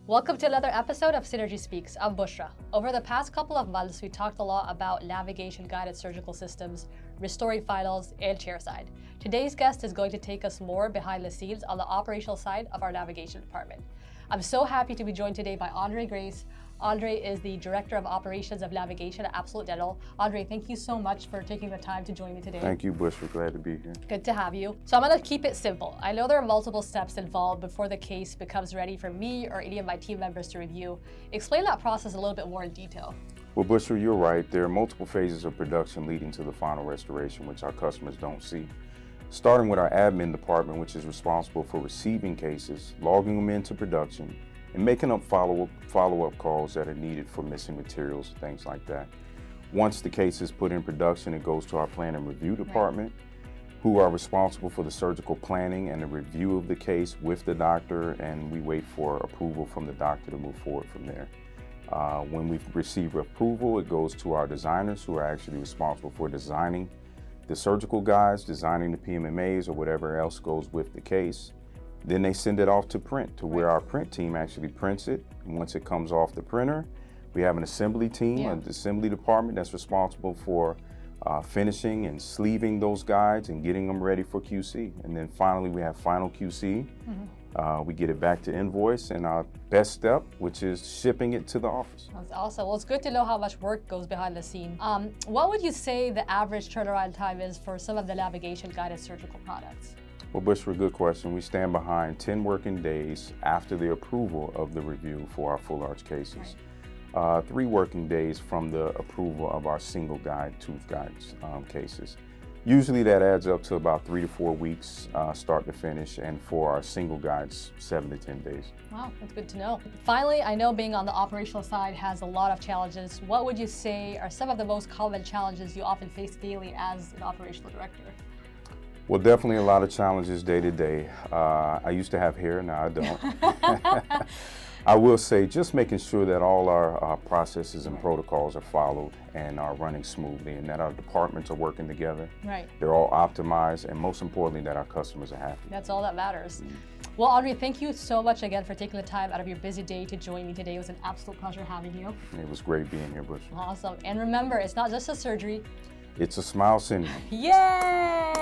Welcome to another episode of Synergy Speaks. I'm Bushra. Over the past couple of months, we talked a lot about NavaGation guided surgical systems, restoring finals, and chairside. Today's guest is going to take us more behind the scenes on the operational side of our NavaGation department. I'm so happy to be joined today by Andre Grace. Andre is the Director of Operations of NavaGation at Absolute Dental. Andre, thank you so much for taking the time to join me today. Thank you, Bush. We're glad to be here. Good to have you. So I'm going to keep it simple. I know there are multiple steps involved before the case becomes ready for me or any of my team members to review. Explain that process a little bit more in detail. Well, Bushra, you're right. There are multiple phases of production leading to the final restoration, which our customers don't see. Starting with our admin department, which is responsible for receiving cases, logging them into production, and making up follow-up calls that are needed for missing materials, things like that. Once the case is put in production, it goes to our plan and review department, who are responsible for the surgical planning and the review of the case with the doctor, and we wait for approval from the doctor to move forward from there. When we receive approval, it goes to our designers, who are actually responsible for designing the surgical guides, designing the PMMAs or whatever else goes with the case. Then they send it off to print, to where our print team actually prints it. And once it comes off the printer, we have an assembly team, an assembly department that's responsible for finishing and sleeving those guides and getting them ready for QC. And then finally, we have final QC. We get it back to invoice, and our best step, which is shipping it to the office. That's awesome. Well, it's good to know how much work goes behind the scene. What would you say the average turnaround time is for some of the NavaGation guided surgical products? Well, Bushra, good question. We stand behind 10 working days after the approval of the review for our full arch cases. 3 working days from the approval of our single guide, tooth guides cases. Usually that adds up to about 3 to 4 weeks, start to finish, and for our single guides, 7 to 10 days. Wow, that's good to know. Finally, I know being on the operational side has a lot of challenges. What would you say are some of the most common challenges you often face daily as an operational director? Well, definitely a lot of challenges day to day. I used to have hair, now I don't. I will say just making sure that all our processes and protocols are followed and are running smoothly, and that our departments are working together. Right. They're all optimized, and most importantly, that our customers are happy. That's all that matters. Well, Andre, thank you so much again for taking the time out of your busy day to join me today. It was an absolute pleasure having you. It was great being here, Bush. Awesome. And remember, it's not just a surgery. It's a smile syndrome. Yay!